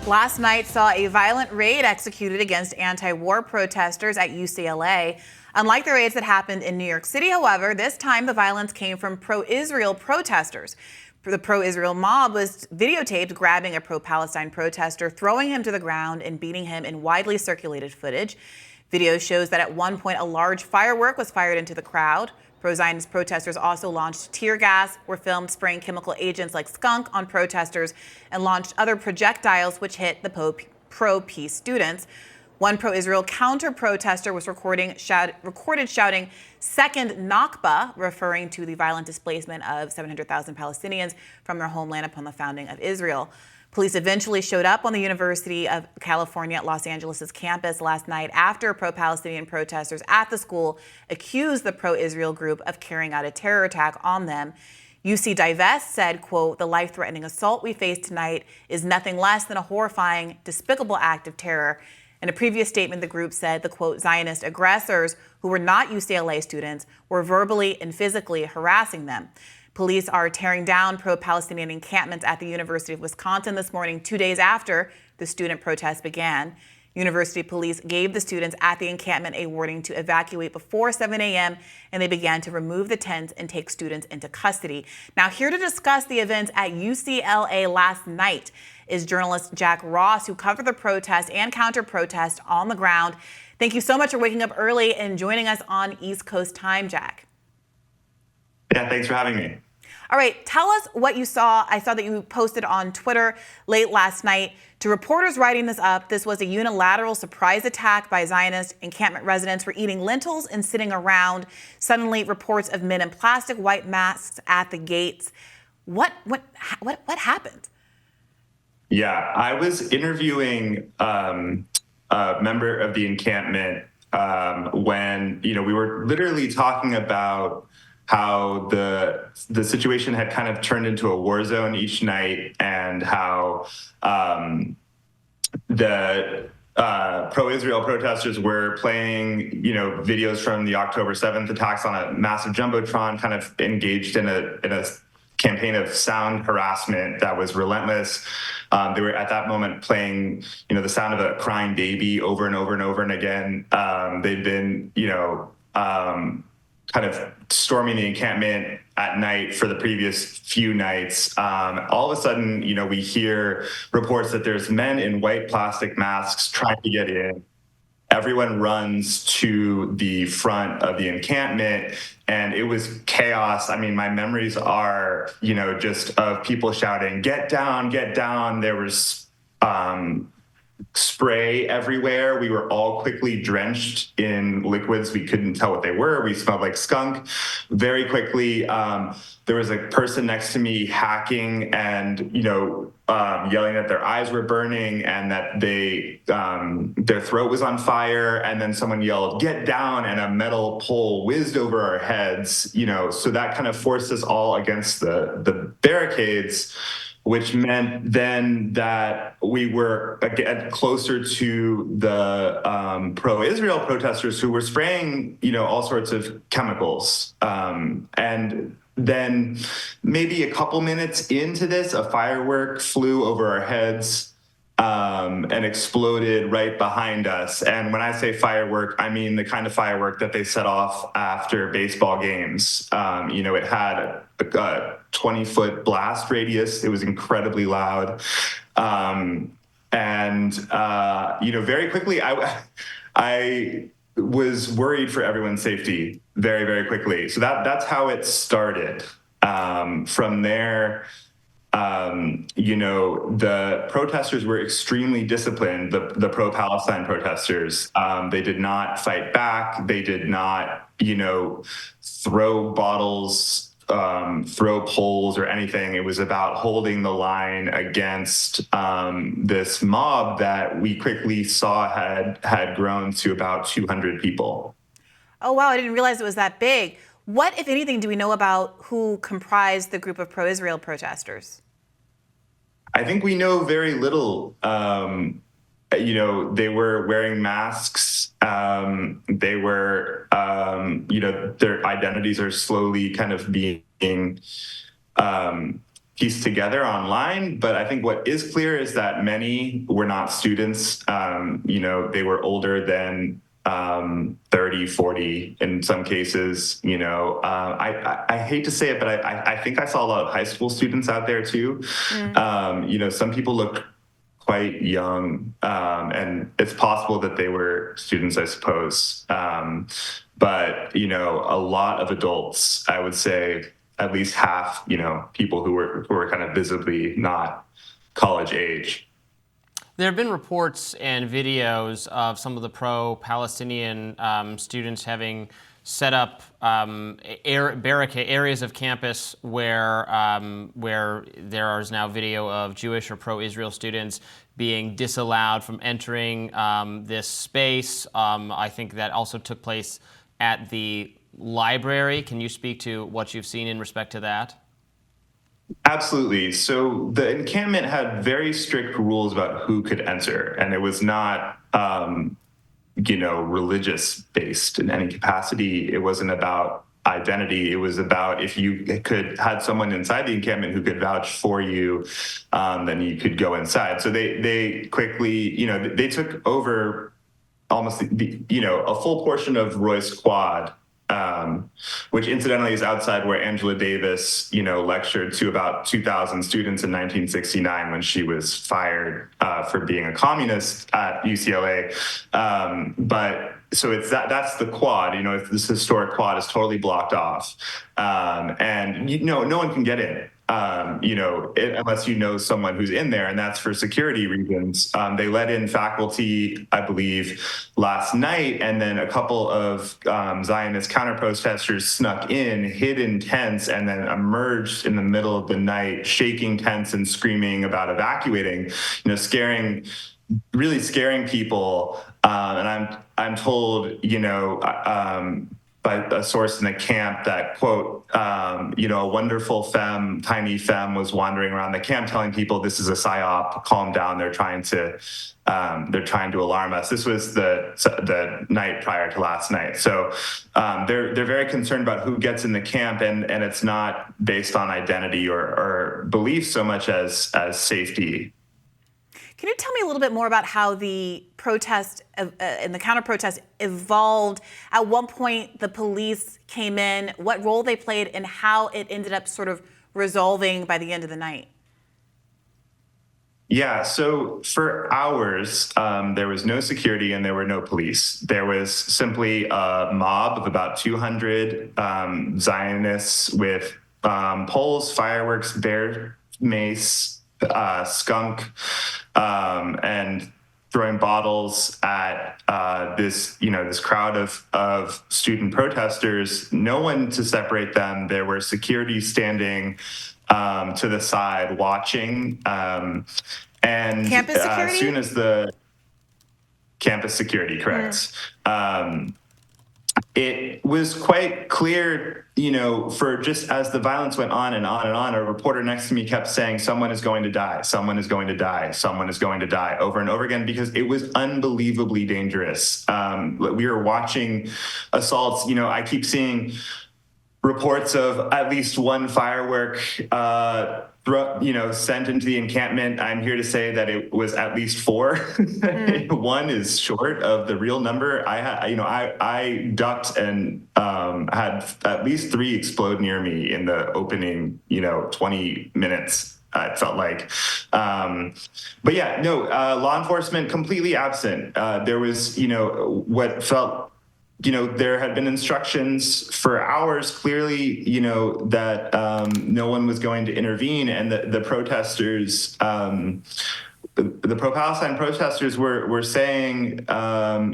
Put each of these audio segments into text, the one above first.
Last night saw a violent raid executed against anti-war protesters at UCLA. Unlike the raids that happened in New York City, however, this time the violence came from pro-Israel protesters. The pro-Israel mob was videotaped grabbing a pro-Palestine protester, throwing him to the ground and beating him in widely circulated footage. Video shows that at one point a large firework was fired into the crowd. Pro-Zionist protesters also launched tear gas, were filmed spraying chemical agents like skunk on protesters, and launched other projectiles which hit the pro-peace students. One pro-Israel counter-protester was recorded shouting "Second Nakba," referring to the violent displacement of 700,000 Palestinians from their homeland upon the founding of Israel. Police eventually showed up on the University of California at Los Angeles' campus last night after pro-Palestinian protesters at the school accused the pro-Israel group of carrying out a terror attack on them. UC Divest said, quote, "The life-threatening assault we face tonight is nothing less than a horrifying, despicable act of terror." In a previous statement, the group said the, quote, "Zionist aggressors, who were not UCLA students, were verbally and physically harassing them." Police are tearing down pro-Palestinian encampments at the University of Wisconsin this morning, 2 days after the student protests began. University police gave the students at the encampment a warning to evacuate before 7 a.m., and they began to remove the tents and take students into custody. Now, here to discuss the events at UCLA last night is journalist Jack Ross, who covered the protest and counter-protest on the ground. Thank you so much for waking up early and joining us on East Coast time, Jack. Yeah, thanks for having me. All right, tell us what you saw. I saw that you posted on Twitter late last night. To reporters writing this up, this was a unilateral surprise attack by Zionist encampment residents who were eating lentils and sitting around. Suddenly, reports of men in plastic white masks at the gates. What happened? Yeah, I was interviewing a member of the encampment when we were literally talking about how the situation had kind of turned into a war zone each night, and how the pro-Israel protesters were playing, videos from the October 7th attacks on a massive jumbotron, kind of engaged in a campaign of sound harassment that was relentless. They were at that moment playing, the sound of a crying baby over and over and over and again. They'd been, kind of storming the encampment at night for the previous few nights. All of a sudden, we hear reports that there's men in white plastic masks trying to get in. Everyone runs to the front of the encampment, and it was chaos. I mean, my memories are, just of people shouting, "Get down, get down." There was spray everywhere. We were all quickly drenched in liquids. We couldn't tell what they were. We smelled like skunk very quickly. There was a person next to me hacking and, yelling that their eyes were burning and that their throat was on fire. And then someone yelled, "Get down," and a metal pole whizzed over our heads, so that kind of forced us all against the barricades, which meant then that we were again closer to the pro-Israel protesters who were spraying, all sorts of chemicals. And then maybe a couple minutes into this, a firework flew over our heads and exploded right behind us. And when I say firework, I mean the kind of firework that they set off after baseball games. It had a 20-foot blast radius. It was incredibly loud. Very quickly, I was worried for everyone's safety very, very quickly. So that's how it started. From there, the protesters were extremely disciplined, the pro-Palestine protesters. They did not fight back. They did not, throw bottles, throw poles or anything. It was about holding the line against this mob that we quickly saw had grown to about 200 people. Oh, wow. I didn't realize it was that big. What, if anything, do we know about who comprised the group of pro-Israel protesters? I think we know very little. They were wearing masks. They were, their identities are slowly kind of being piece together online, but I think what is clear is that many were not students. They were older than 30, 40 in some cases. I hate to say it, but I think I saw a lot of high school students out there too. Some people look quite young, and it's possible that they were students, I suppose. But a lot of adults, I would say at least half, people who were kind of visibly not college age. There have been reports and videos of some of the pro-Palestinian students having set up areas of campus where there is now video of Jewish or pro-Israel students being disallowed from entering this space. I think that also took place at the library. Can you speak to what you've seen in respect to that? Absolutely. So the encampment had very strict rules about who could enter, and it was not, religious based in any capacity. It wasn't about identity. It was about if you had someone inside the encampment who could vouch for you, then you could go inside. So they quickly, they took over almost a full portion of Royce Quad, which incidentally is outside where Angela Davis, lectured to about 2,000 students in 1969 when she was fired for being a communist at UCLA. But so that's the quad. This historic quad is totally blocked off, and no one can get in. Unless you know someone who's in there, and that's for security reasons. They let in faculty, I believe, last night, and then a couple of Zionist counter-protesters snuck in, hid in tents, and then emerged in the middle of the night, shaking tents and screaming about evacuating, really scaring people. And I'm told, by a source in the camp that, quote, a wonderful tiny femme was wandering around the camp telling people this is a psyop, calm down, they're trying to alarm us. This was the night prior to last night. So they're very concerned about who gets in the camp, and it's not based on identity or belief so much as safety. Can you tell me a little bit more about how the protest and the counter-protest evolved? At one point, the police came in, what role they played, and how it ended up sort of resolving by the end of the night? Yeah, so for hours, there was no security and there were no police. There was simply a mob of about 200 Zionists with poles, fireworks, bear mace, skunk, and throwing bottles at this crowd of student protesters. No one to separate them. There were security standing to the side watching. And Campus security? As soon as the campus security, correct. It was quite clear, for just as the violence went on and on and on, a reporter next to me kept saying, someone is going to die, someone is going to die, someone is going to die, over and over again, because it was unbelievably dangerous. We were watching assaults. I keep seeing reports of at least one firework sent into the encampment. I'm here to say that it was at least 4. One is short of the real number. I ducked and had at least 3 explode near me in the opening 20 minutes. It felt like, but yeah, no, law enforcement completely absent. There was what felt. There had been instructions for hours, clearly, that no one was going to intervene, and the protesters, the pro-Palestine protesters were saying, that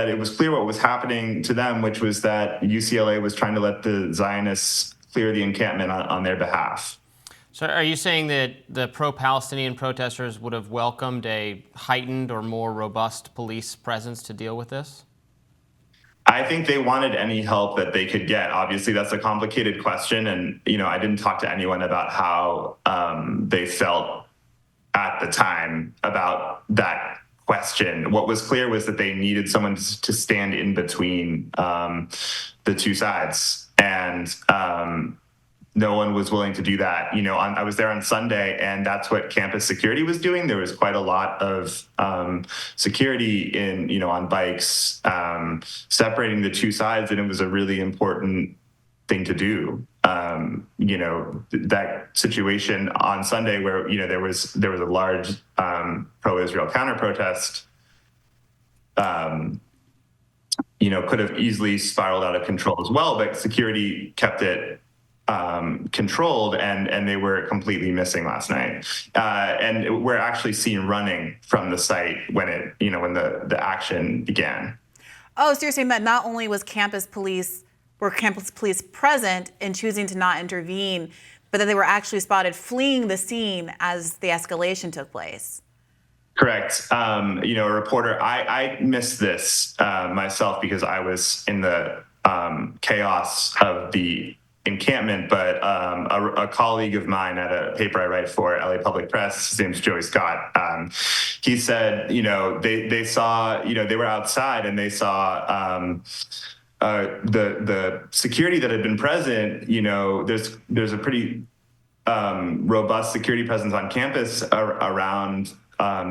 it was clear what was happening to them, which was that UCLA was trying to let the Zionists clear the encampment on their behalf. So are you saying that the pro-Palestinian protesters would have welcomed a heightened or more robust police presence to deal with this? I think they wanted any help that they could get. Obviously, that's a complicated question. And, I didn't talk to anyone about how they felt at the time about that question. What was clear was that they needed someone to stand in between the two sides. And no one was willing to do that. I was there on Sunday, and that's what campus security was doing. There was quite a lot of security on bikes, separating the two sides, and it was a really important thing to do. That situation on Sunday where there was a large pro-Israel counter protest, could have easily spiraled out of control as well, but security kept it controlled, and they were completely missing last night. And we're actually seen running from the site when the action began. Oh, so you're saying that not only were campus police present in choosing to not intervene, but that they were actually spotted fleeing the scene as the escalation took place? Correct. A reporter, I missed this myself because I was in the chaos of the encampment, but a colleague of mine at a paper I write for, LA Public Press, his name's Joey Scott, he said, they saw, they were outside and they saw the security that had been present. There's a pretty robust security presence on campus around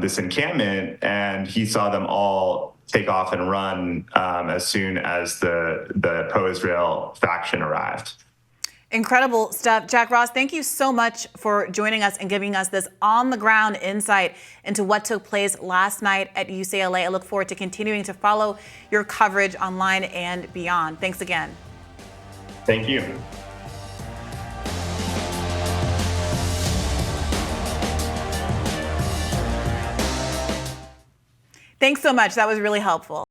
this encampment, and he saw them all take off and run as soon as the pro-Israel faction arrived. Incredible stuff. Jack Ross, thank you so much for joining us and giving us this on-the-ground insight into what took place last night at UCLA. I look forward to continuing to follow your coverage online and beyond. Thanks again. Thank you. Thanks so much. That was really helpful.